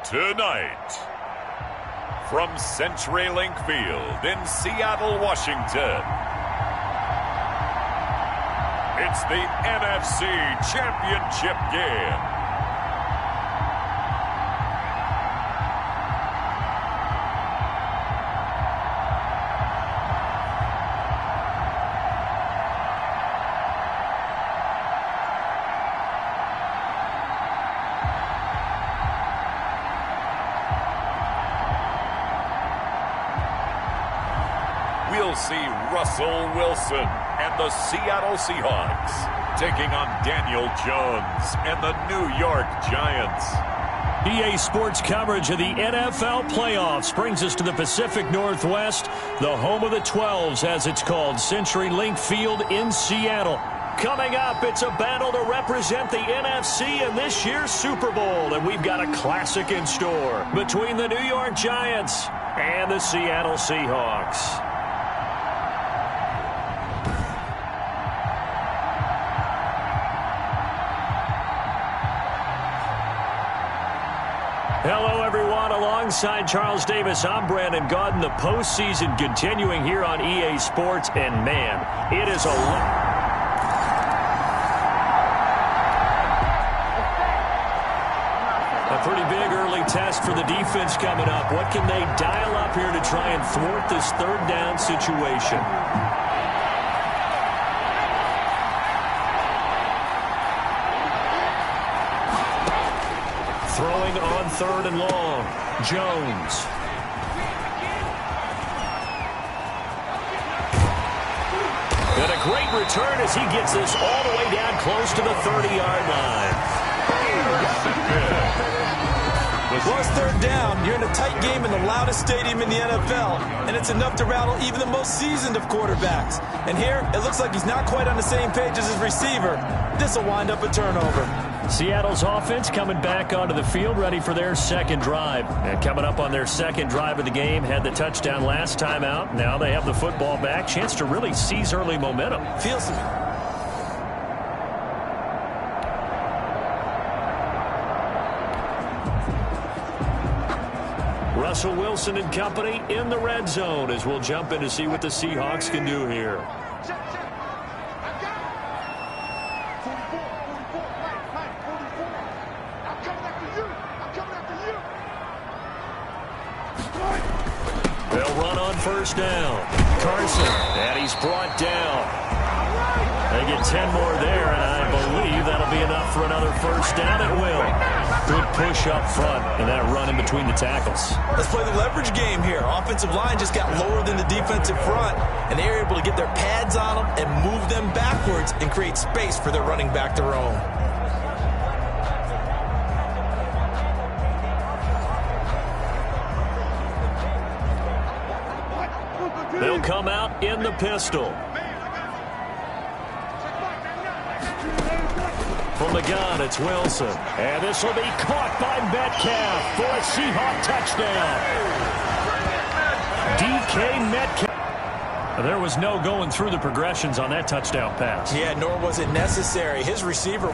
Tonight, from CenturyLink Field in Seattle, Washington, it's the NFC Championship game. We'll see Russell Wilson and the Seattle Seahawks taking on Daniel Jones and the New York Giants. EA Sports coverage of the NFL playoffs brings us to the Pacific Northwest, the home of the 12s, as it's called, CenturyLink Field in Seattle. Coming up, it's a battle to represent the NFC in this year's Super Bowl, and we've got a classic in store between the New York Giants and the Seattle Seahawks. Hello, everyone. Alongside Charles Davis, I'm Brandon Gaudin. The postseason continuing here on EA Sports, and man, it is a pretty big early test for the defense coming up. What can they dial up here to try and thwart this third down situation? Throwing on third and long, Jones. And a great return as he gets this all the way down close to the 30-yard line. Well, it's third down. You're in a tight game in the loudest stadium in the NFL, and it's enough to rattle even the most seasoned of quarterbacks. And here, it looks like he's not quite on the same page as his receiver. This will wind up a turnover. Seattle's offense coming back onto the field, ready for their second drive. And coming up on their second drive of the game, had the touchdown last time out. Now they have the football back. Chance to really seize early momentum. Feels it. Russell Wilson and company in the red zone as we'll jump in to see what the Seahawks can do here. They'll run on first down. Carson, and he's brought down. They get 10 more there, and I believe that'll be enough for another first down. It will. Good push up front, and that run in between the tackles. Let's play the leverage game here. Offensive line just got lower than the defensive front, and they were able to get their pads on them and move them backwards and create space for their running back to roam. They'll come out in the pistol. From the gun, it's Wilson. And this will be caught by Metcalf for a Seahawk touchdown. DK Metcalf. There was no going through the progressions on that touchdown pass. Yeah, nor was it necessary. His receiver...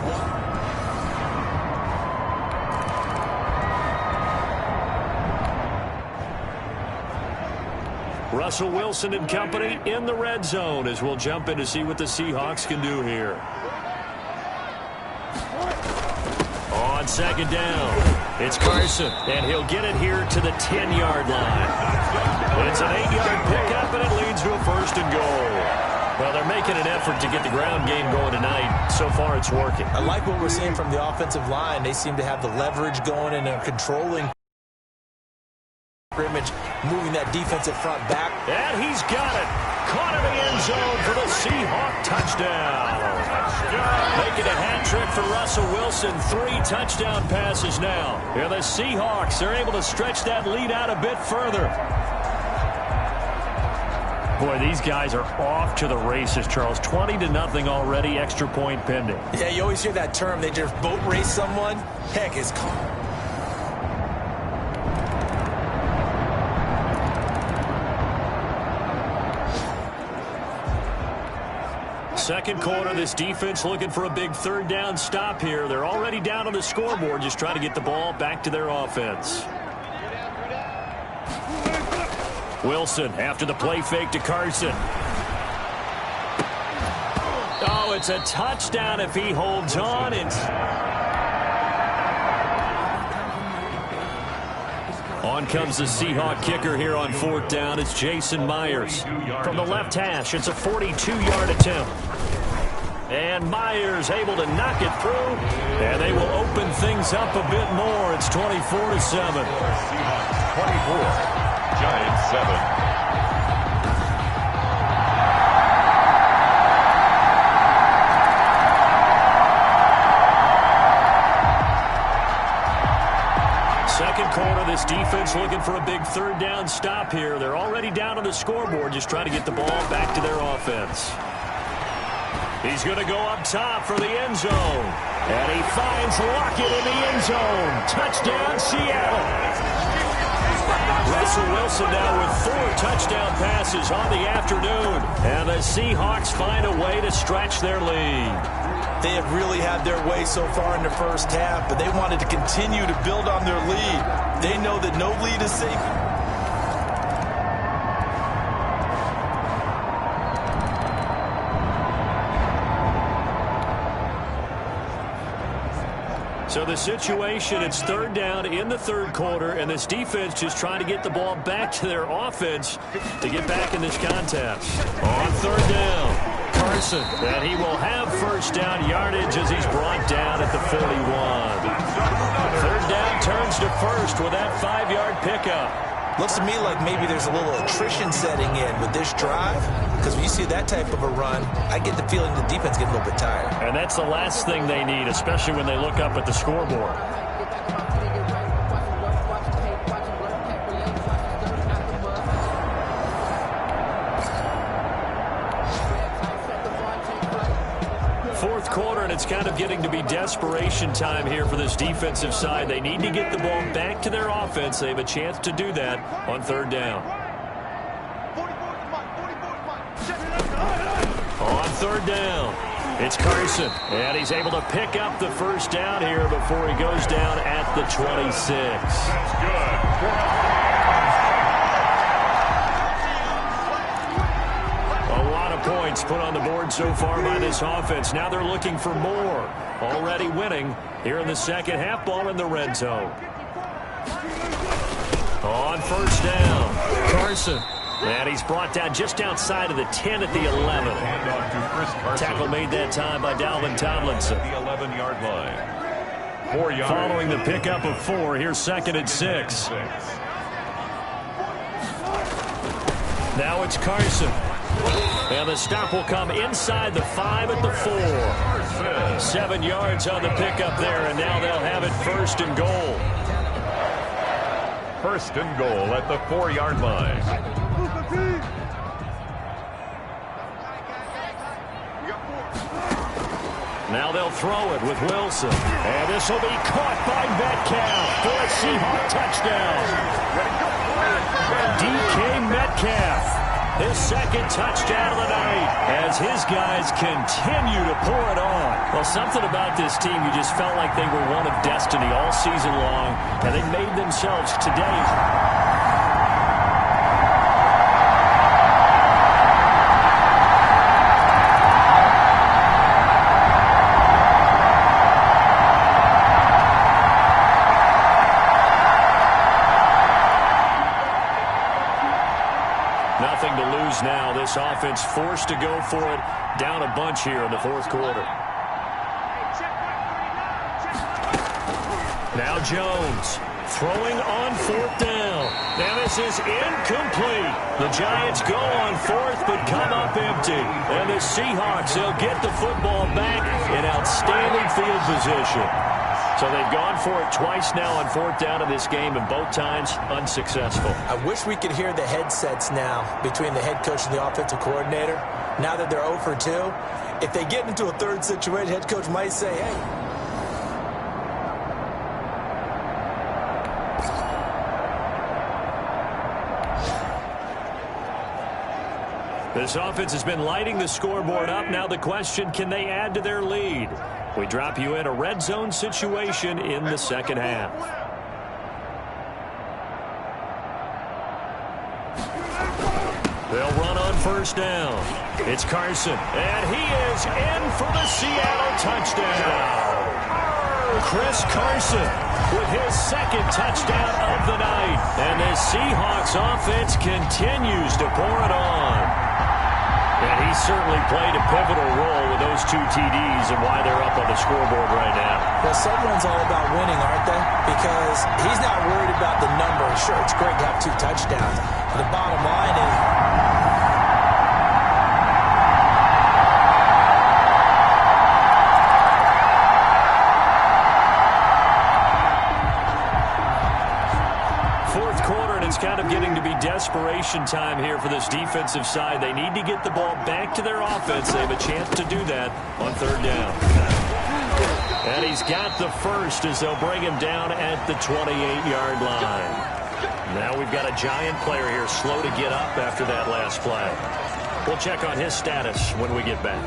Russell Wilson and company in the red zone as we'll jump in to see what the Seahawks can do here. On second down, it's Carson, and he'll get it here to the 10-yard line. It's an 8-yard pickup, and it leads to a first and goal. Well, they're making an effort to get the ground game going tonight. So far, it's working. I like what we're seeing from the offensive line. They seem to have the leverage going and they're controlling scrimmage, moving that defensive front back. And he's got it. Caught in the end zone for the Seahawk touchdown. Making a hat trick for Russell Wilson. 3 touchdown passes now. Yeah, the Seahawks are able to stretch that lead out a bit further. Boy, these guys are off to the races, Charles. 20-0 already, extra point pending. Yeah, you always hear that term. They just boat race someone. Heck, it's called. Second quarter, this defense looking for a big third down stop here. They're already down on the scoreboard, just trying to get the ball back to their offense. Wilson after the play fake to Carson. Oh, it's a touchdown if he holds on. On comes the Seahawk kicker here on fourth down. It's Jason Myers. From the left hash, it's a 42-yard attempt. And Myers able to knock it through. And they will open things up a bit more. It's 24-7. Seahawks 24, Giants 7. Second quarter, this defense looking for a big third down stop here. They're already down on the scoreboard, just trying to get the ball back to their offense. He's going to go up top for the end zone. And he finds Lockett in the end zone. Touchdown, Seattle. Russell Wilson now with 4 touchdown passes on the afternoon. And the Seahawks find a way to stretch their lead. They have really had their way so far in the first half, but they wanted to continue to build on their lead. They know that no lead is safe. So the situation, it's third down in the third quarter, and this defense just trying to get the ball back to their offense to get back in this contest. On third down. Carson, and he will have first down yardage as he's brought down at the 41. Third down turns to first with that 5-yard pickup. Looks to me like maybe there's a little attrition setting in with this drive, because when you see that type of a run, I get the feeling the defense gets a little bit tired. And that's the last thing they need, especially when they look up at the scoreboard. Fourth quarter, and it's kind of getting to be desperation time here for this defensive side. They need to get the ball back to their offense. They have a chance to do that on third down. On third down, it's Carson, and he's able to pick up the first down here before he goes down at the 26. That's good. Points put on the board so far by this offense. Now they're looking for more. Already winning here in the second half. Ball in the red zone. On first down, Carson. And he's brought down just outside of the 10 at the 11. Tackle made that time by Dalvin Tomlinson. The 11-yard line. 4 yards. Following the pickup of 4, here's second and 6. Now it's Carson. And the stop will come inside the 5 at the 4. 7 yards on the pickup there, and now they'll have it first and goal. First and goal at the 4-yard line. Now they'll throw it with Wilson. And this will be caught by Metcalf for a Seahawk touchdown. DK Metcalf. His second touchdown of the night as his guys continue to pour it on. Well, something about this team, you just felt like they were one of destiny all season long, and they made themselves today. Nothing to lose now. This offense forced to go for it. Down a bunch here in the fourth quarter. Now Jones throwing on fourth down. Now this is incomplete. The Giants go on fourth but come up empty. And the Seahawks, they'll get the football back in outstanding field position. So they've gone for it twice now on fourth down in this game, and both times unsuccessful. I wish we could hear the headsets now between the head coach and the offensive coordinator. Now that they're 0 for 2, if they get into a third situation, head coach might say, hey, This offense has been lighting the scoreboard up. Now the question, can they add to their lead? We drop you in a red zone situation in the second half. They'll run on first down. It's Carson, and he is in for the Seattle touchdown. Chris Carson with his second touchdown of the night. And the Seahawks offense continues to pour it on. And he certainly played a pivotal role with those 2 TDs and why they're up on the scoreboard right now. Well, someone's all about winning, aren't they? Because he's not worried about the number. Sure, it's great to have 2 touchdowns. But the bottom line is... kind of getting to be desperation time here for this defensive side. They need to get the ball back to their offense. They have a chance to do that on third down. And he's got the first as they'll bring him down at the 28-yard line. Now we've got a giant player here slow to get up after that last play. We'll check on his status when we get back.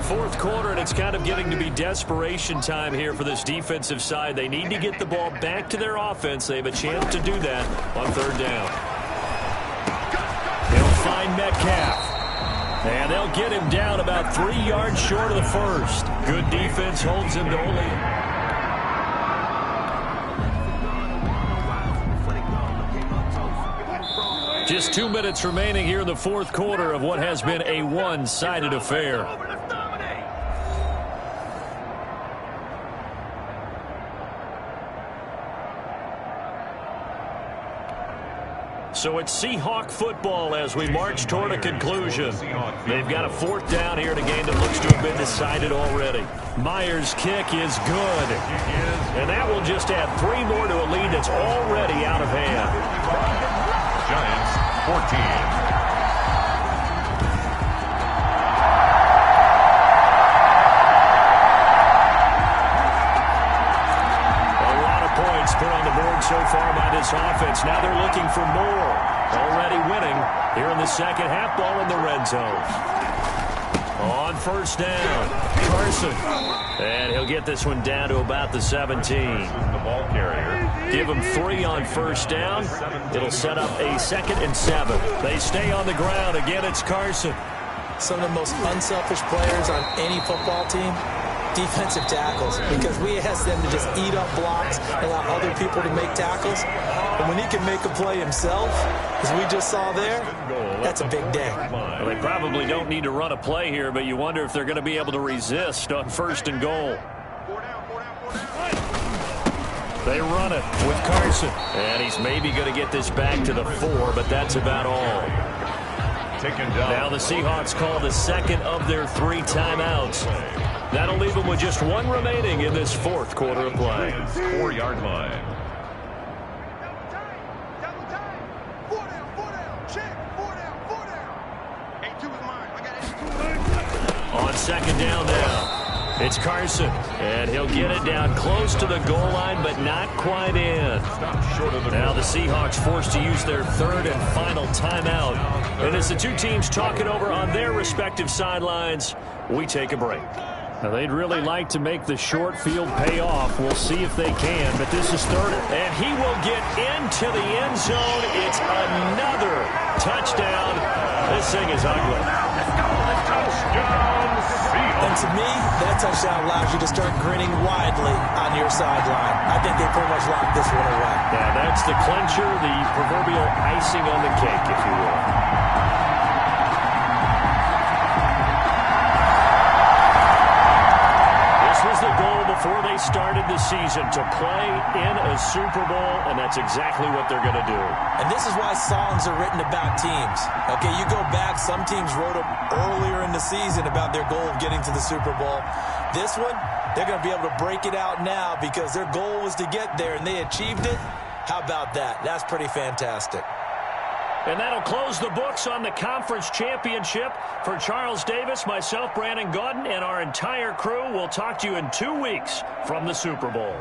Fourth quarter, and it's kind of getting to be desperation time here for this defensive side. They need to get the ball back to their offense. They have a chance to do that on third down. They'll find Metcalf. And they'll get him down about 3 yards short of the first. Good defense holds him to only... Just 2 minutes remaining here in the fourth quarter of what has been a one-sided affair. So it's Seahawk football as we march toward a conclusion. They've got a fourth down here in a game that looks to have been decided already. Myers' kick is good. And that will just add 3 more to a lead that's already out of hand. Giants 14. Put on the board so far by this offense. Now they're looking for more. Already winning here in the second half. Ball in the red zone. On first down, Carson. And he'll get this one down to about the 17. The ball carrier. Give him 3 on first down. It'll set up a 2nd and 7. They stay on the ground. Again, it's Carson. Some of the most unselfish players on any football team, defensive tackles, because we ask them to just eat up blocks and allow other people to make tackles. And when he can make a play himself, as we just saw there, that's a big day. Well, they probably don't need to run a play here, but you wonder if they're going to be able to resist on first and goal. They run it with Carson. And he's maybe going to get this back to the 4, but that's about all. Now the Seahawks call the second of their 3 timeouts. That'll leave them with just 1 remaining in this fourth quarter of play. 4-yard line. On second down now, it's Carson. And he'll get it down close to the goal line, but not quite in. Now the Seahawks forced to use their 3rd and final timeout. And as the 2 teams talk it over on their respective sidelines, we take a break. Now, they'd really like to make the short field pay off. We'll see if they can, but this is 3rd. And he will get into the end zone. It's another touchdown. This thing is ugly. And to me, that touchdown allows you to start grinning widely on your sideline. I think they pretty much locked this one away. Yeah, that's the clincher, the proverbial icing on the cake, if you will. The goal before they started the season, to play in a Super Bowl, and that's exactly what they're going to do. And this is why songs are written about teams. Okay, you go back, some teams wrote them earlier in the season about their goal of getting to the Super Bowl. This one, they're going to be able to break it out now because their goal was to get there, and they achieved it. How about that? That's pretty fantastic. And that'll close the books on the conference championship. For Charles Davis, myself, Brandon Gaudin, and our entire crew, we'll talk to you in 2 weeks from the Super Bowl.